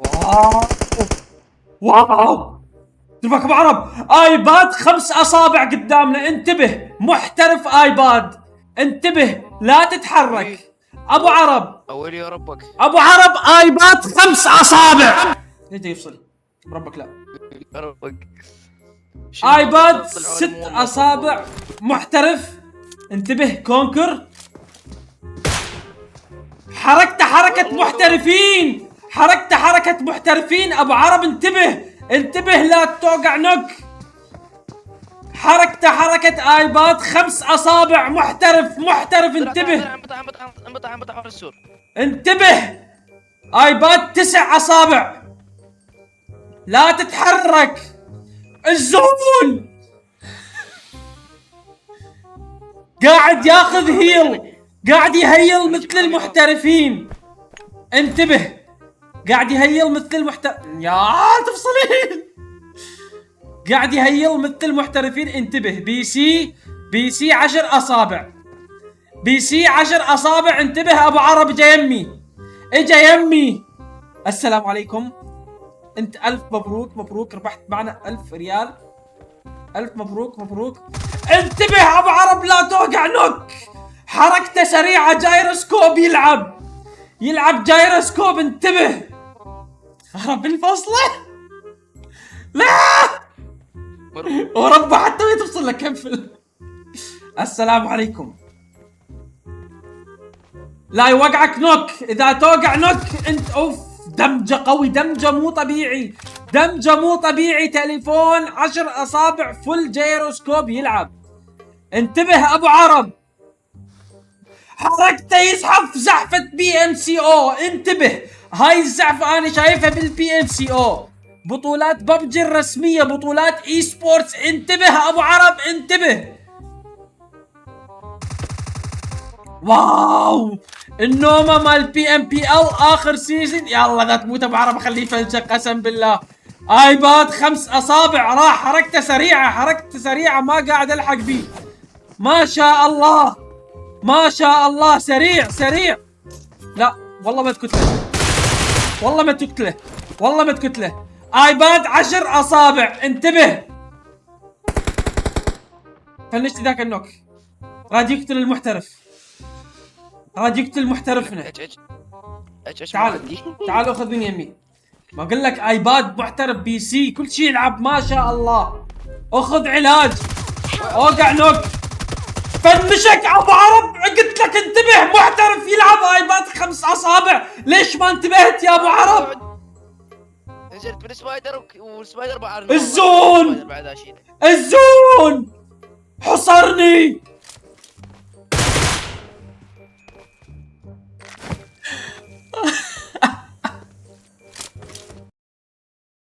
واو واو. شوفك ابو عرب، ايباد 5 اصابع قدامنا، انتبه، محترف ايباد، انتبه لا تتحرك. ابو عرب، اولي يا ربك، ابو عرب ايباد 5 اصابع. ليش يفصل بربك؟ لا، يا ربك ايباد 6 اصابع، محترف، انتبه، كونكر. حركته حركة محترفين، حركته حركة محترفين. ابو عرب انتبه، انتبه لا توقع نوك. حركته حركة ايباد 5 اصابع، محترف محترف، انتبه انبطح السور. انتبه. ايباد 9 اصابع، لا تتحرك. الزون قاعد ياخذ هيل، قاعد يهيل مثل المحترفين، انتبه، قاعد يهيل مثل يا تفصلين، قاعد يهيل مثل المحترفين، انتبه. بي سي 10 اصابع، بي سي 10 اصابع، انتبه. ابو عرب اجا يمي، اجا يمي. السلام عليكم، انت الف مبروك، مبروك ربحت معنا 1000 ريال، الف مبروك مبروك. انتبه ابو عرب لا توقع نوك. حركته سريعة، جايروسكوب، يلعب جايروسكوب، انتبه. خرب الفصلة، لا وربه حتى ما تفصل لك كفل. السلام عليكم. لا يوقعك نوك، اذا توقع نوك انت اوف. دمجه قوي، دمجه مو طبيعي، دمجه مو طبيعي. تليفون 10 اصابع، فل جيروسكوب يلعب، انتبه ابو عرب. حركته يزحف زحفة بي ام سي او، انتبه. هاي الزحفة انا شايفها بالبي ام سي او، بطولات ببجي الرسمية، بطولات اي سبورتس، انتبه ابو عرب انتبه. واو، النومة مال بي ام بي ال اخر سيزون. يلا لا تموت ابو عرب، خليه يفلشك قسم بالله. ايباد 5 اصابع، راح. حركته سريعة، حركته سريعة، ما قاعد الحق بيه. ما شاء الله ما شاء الله، سريع سريع. لا والله ما تكتله، والله ما تكتله، والله ما تكتله. ايباد 10 اصابع، انتبه. فنشت ذاك النوك، راد يقتل المحترف، راد يقتل محترفنا. تعال تعال اخذ من يمي. ما اقول لك ايباد محترف، بي سي كل شيء يلعب، ما شاء الله. اخذ علاج، اوقع نوك. فنشك ابو عرب، قلت لك انتبه، محترف يلعب ايباد 5 اصابع، ليش ما انتبهت يا ابو عرب؟ نزلت من سبايدر والسبايدر بعرف الزون، الزون حصرني،